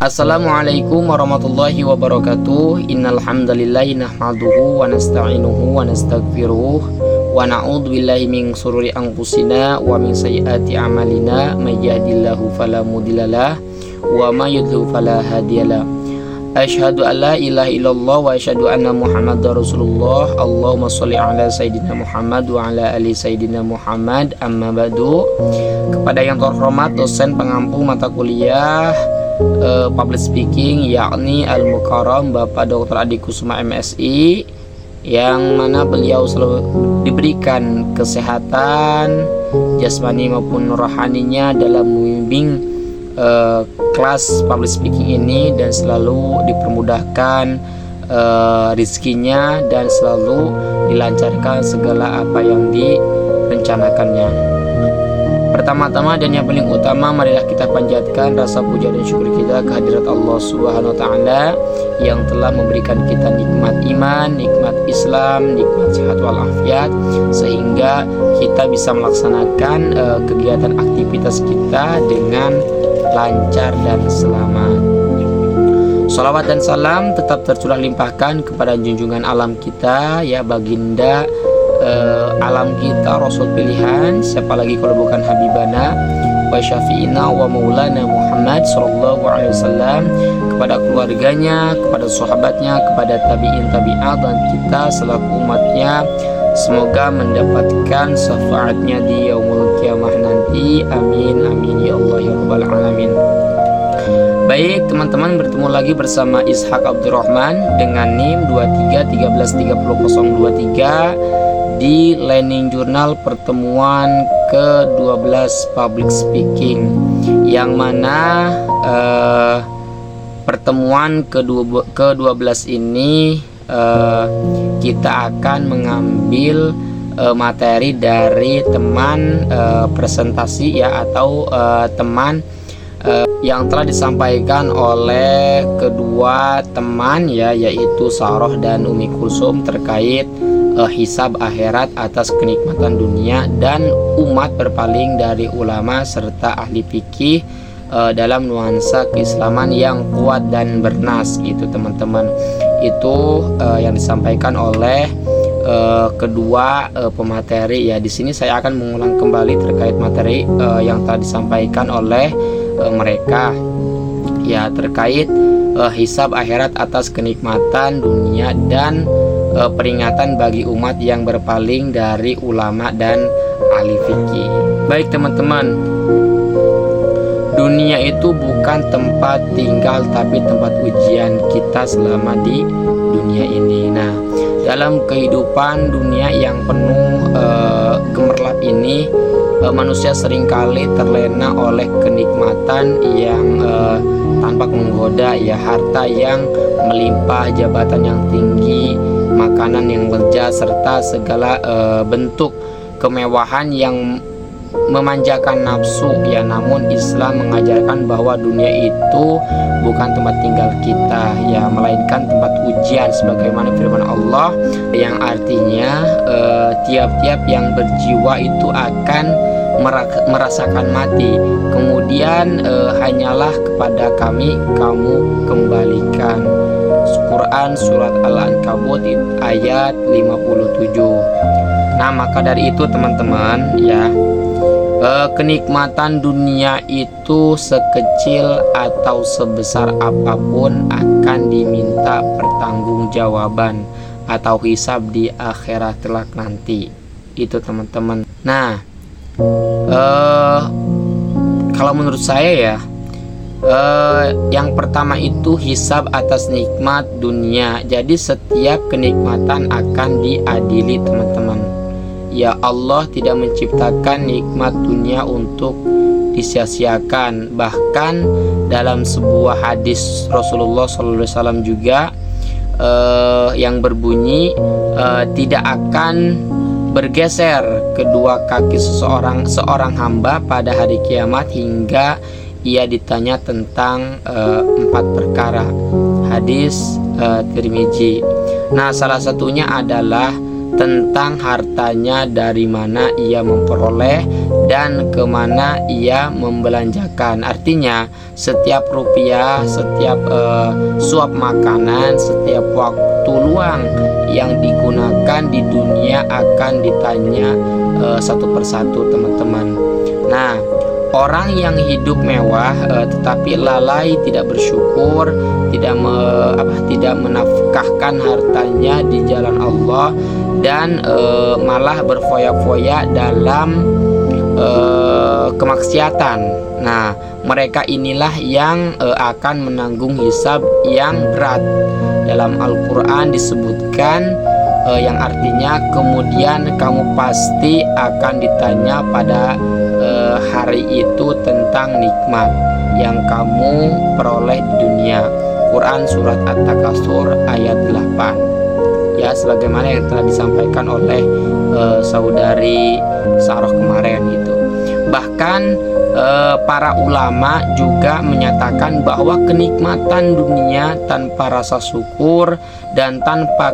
Assalamualaikum warahmatullahi wabarakatuh. Innal hamdalillahi nahmaduhu wa nasta'inuhu wa nastaghfiruh wa na'udzu billahi min shururi anfusina wa min sayyiati a'malina may yahdihillahu fala mudhillalah wa may yudhlil fala hadiyalah. Asyhadu an la ilaha illallah wa asyhadu anna Muhammadar Rasulullah. Allahumma sholli ala sayidina Muhammad wa ala ali sayidina Muhammad. Amma ba'du. Kepada yang terhormat dosen pengampu mata kuliah public speaking, yakni Al-Mukarram Bapak Dr. Adi Kusuma MSI, yang mana beliau selalu diberikan kesehatan jasmani maupun rohaninya dalam membimbing kelas public speaking ini, dan selalu dipermudahkan rizkinya dan selalu dilancarkan segala apa yang direncanakannya. Pertama-tama dan yang paling utama, marilah kita panjatkan rasa puja dan syukur kita kehadirat Allah Subhanahu wa Ta'ala yang telah memberikan kita nikmat iman, nikmat Islam, nikmat sehat walafiat, sehingga kita bisa melaksanakan kegiatan aktivitas kita dengan lancar dan selamat. Sholawat dan salam tetap tercurah limpahkan kepada junjungan alam kita, ya baginda alam kita, Rasul pilihan, siapa lagi kalau bukan Habibana wa syafi'ina wa maulana Muhammad sallallahu alaihi wasallam, kepada keluarganya, kepada sahabatnya, kepada tabi'in tabi'at, dan kita selaku umatnya semoga mendapatkan syafaatnya di yaumul kiamah nanti. Amin amin ya Allah ya rabbal alamin. Baik teman-teman, bertemu lagi bersama Ishak Abdurrahman dengan NIM 23133023 di Learning Journal pertemuan ke-12 Public Speaking, yang mana pertemuan ke-12 ini kita akan mengambil materi dari teman presentasi, ya, atau teman yang telah disampaikan oleh kedua teman, ya, yaitu Saroh dan Umi Kulsum, terkait hisab akhirat atas kenikmatan dunia dan umat berpaling dari ulama serta ahli fikih dalam nuansa keislaman yang kuat dan bernas, gitu teman-teman. Itu yang disampaikan oleh kedua pemateri, ya. Di sini saya akan mengulang kembali terkait materi yang telah disampaikan oleh mereka, ya, terkait hisab akhirat atas kenikmatan dunia dan peringatan bagi umat yang berpaling dari ulama dan ahli fikih. Baik teman-teman, dunia itu bukan tempat tinggal tapi tempat ujian kita selama di dunia ini. Nah, dalam kehidupan dunia yang penuh gemerlap ini, manusia seringkali terlena oleh kenikmatan yang tampak menggoda, ya, harta yang melimpah, jabatan yang tinggi, makanan yang lezat, serta segala bentuk kemewahan yang memanjakan nafsu, ya. Namun Islam mengajarkan bahwa dunia itu bukan tempat tinggal kita, ya, melainkan tempat ujian, sebagaimana firman Allah yang artinya tiap-tiap yang berjiwa itu akan merasakan mati, kemudian hanyalah kepada kami kamu kembalikan. Quran surat Al-Ankabut ayat 57. Nah, maka dari itu teman-teman, ya, kenikmatan dunia itu sekecil atau sebesar apapun akan diminta pertanggungjawaban atau hisab di akhirat kelak nanti. Itu teman-teman. Nah, kalau menurut saya, ya, yang pertama itu hisab atas nikmat dunia. Jadi setiap kenikmatan akan diadili teman-teman. Ya, Allah tidak menciptakan nikmat dunia untuk disia-siakan. Bahkan dalam sebuah hadis Rasulullah SAW juga yang berbunyi tidak akan bergeser kedua kaki seorang hamba pada hari kiamat hingga ia ditanya tentang 4 perkara. Hadis Tirmizi. Nah, salah satunya adalah tentang hartanya, dari mana ia memperoleh dan kemana ia membelanjakan. Artinya setiap rupiah, setiap suap makanan, setiap waktu luang yang digunakan di dunia akan ditanya satu persatu, teman-teman. Nah, orang yang hidup mewah tetapi lalai, tidak bersyukur, tidak menafkahkan hartanya di jalan Allah, dan malah berfoya-foya dalam kemaksiatan. Nah, mereka inilah yang akan menanggung hisab yang berat. Dalam Al-Quran disebutkan yang artinya kemudian kamu pasti akan ditanya pada hari itu tentang nikmat yang kamu peroleh di dunia. Quran surat At-Takasur ayat 8. Ya, sebagaimana yang telah disampaikan oleh saudari Sarah kemarin gitu. Bahkan para ulama juga menyatakan bahwa kenikmatan dunia tanpa rasa syukur dan tanpa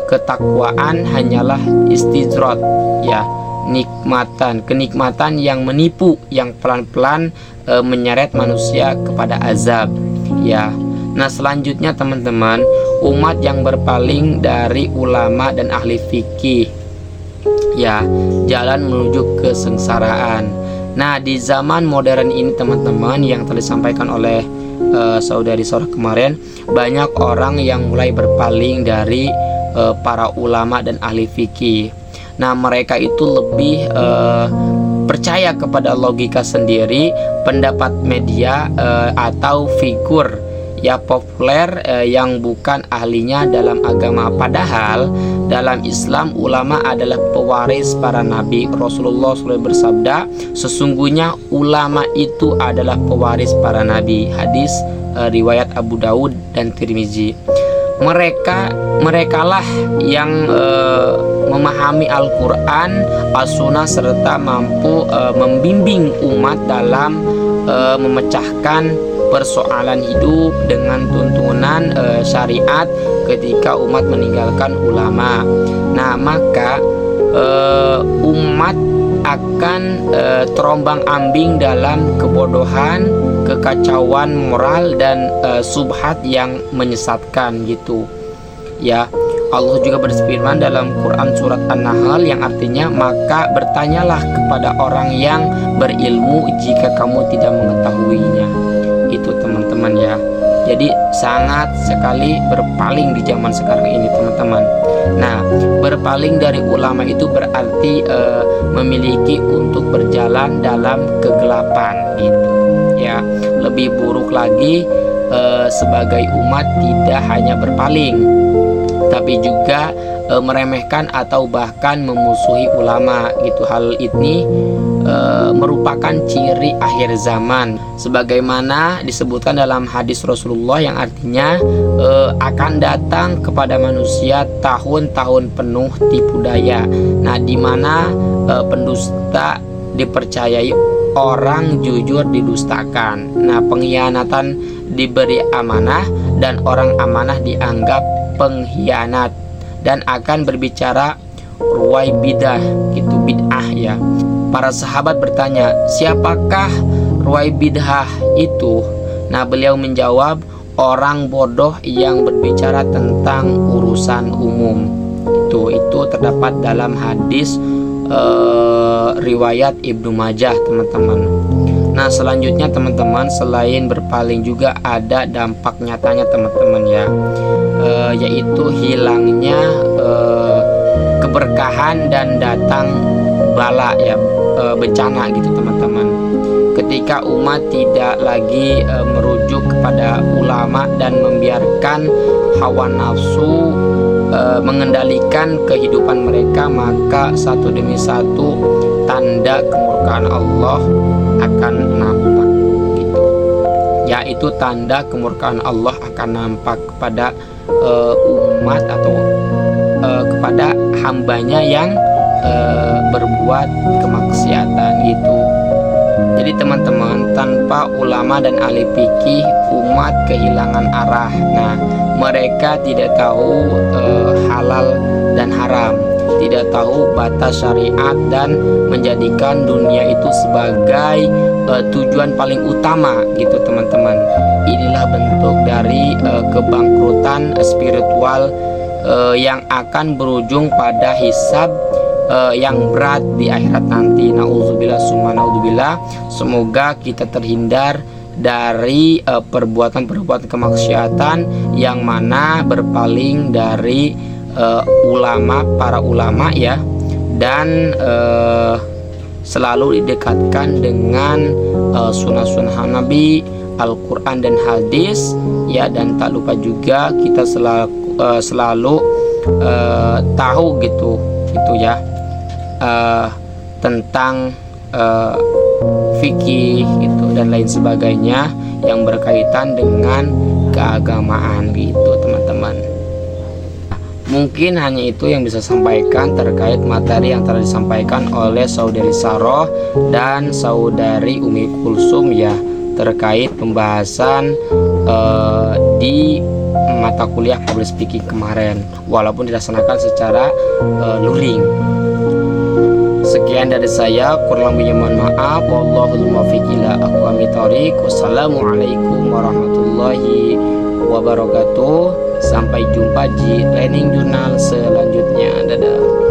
ketakwaan hanyalah istidrat, ya, kenikmatan yang menipu, yang pelan-pelan menyeret manusia kepada azab, ya. Nah, selanjutnya teman-teman, umat yang berpaling dari ulama dan ahli fikih, ya, jalan menuju kesengsaraan. Nah, di zaman modern ini teman-teman, yang telah disampaikan oleh saudari Sarah kemarin, banyak orang yang mulai berpaling dari para ulama dan ahli fikih. Nah, mereka itu lebih percaya kepada logika sendiri, pendapat media atau figur ya populer yang bukan ahlinya dalam agama. Padahal dalam Islam ulama adalah pewaris para nabi. Rasulullah SAW bersabda, sesungguhnya ulama itu adalah pewaris para nabi. Hadis riwayat Abu Daud dan Tirmizi. Merekalah yang memahami Al-Quran, As-Sunnah, serta mampu membimbing umat dalam memecahkan persoalan hidup dengan tuntunan syariat ketika umat meninggalkan ulama. Nah, maka umat akan terombang-ambing dalam kebodohan, kekacauan moral, dan subhat yang menyesatkan gitu, ya. Allah juga berfirman dalam Quran surat An-Nahl yang artinya, maka bertanyalah kepada orang yang berilmu jika kamu tidak mengetahuinya. Itu teman-teman, ya. Jadi sangat sekali berpaling di zaman sekarang ini, teman-teman. Nah, berpaling dari ulama itu berarti memiliki untuk berjalan dalam kegelapan gitu, ya. Lebih buruk lagi, sebagai umat tidak hanya berpaling, tapi juga meremehkan atau bahkan memusuhi ulama gitu. Hal ini merupakan ciri akhir zaman, sebagaimana disebutkan dalam hadis Rasulullah yang artinya akan datang kepada manusia tahun-tahun penuh tipu daya. Nah, di mana pendusta dipercayai, orang jujur didustakan. Nah, pengkhianatan diberi amanah, dan orang amanah dianggap pengkhianat, dan akan berbicara ruwai bidah gitu, bid'ah, ya. Para sahabat bertanya, siapakah ruwai bid'ah itu? Nah, beliau menjawab, orang bodoh yang berbicara tentang urusan umum. Itu terdapat dalam hadis riwayat Ibnu Majah, teman-teman. Nah, selanjutnya teman-teman, selain berpaling juga ada dampak nyatanya, teman-teman, ya, yaitu hilangnya keberkahan dan datang bala, ya, bencana gitu, teman-teman. Ketika umat tidak lagi merujuk kepada ulama dan membiarkan hawa nafsu mengendalikan kehidupan mereka, maka satu demi satu tanda kemurkaan Allah akan nampak gitu. Yaitu tanda kemurkaan Allah akan nampak kepada umat atau kepada hambanya yang berbuat kemaksiatan gitu. Jadi teman-teman, tanpa ulama dan ahli fikih, umat kehilangan arah. Nah, mereka tidak tahu halal dan haram. tidak tahu batas syariat dan menjadikan dunia itu sebagai tujuan paling utama gitu teman-teman. Inilah bentuk dari kebangkrutan spiritual yang akan berujung pada hisab yang berat di akhirat nanti. Nauzubillah summa naudzubillah. Semoga kita terhindar dari perbuatan-perbuatan kemaksiatan yang mana berpaling dari para ulama ya, dan selalu didekatkan dengan sunnah-sunnah Nabi, Al-Quran dan hadis ya. Dan tak lupa juga kita selalu tahu gitu ya tentang fikih gitu dan lain sebagainya yang berkaitan dengan keagamaan gitu teman-teman. Mungkin hanya itu yang bisa sampaikan terkait materi yang telah disampaikan oleh saudari Saroh dan saudari Umi Kulsum ya, terkait pembahasan di mata kuliah public speaking kemarin, walaupun dilaksanakan secara luring. Sekian dari saya, kurang lebihnya mohon maaf. Wallahul muwaffiq ila aqwamit thoriq. Wassalamualaikum warahmatullahi wabarakatuh. Sampai jumpa di Learning Journal selanjutnya. Dadah.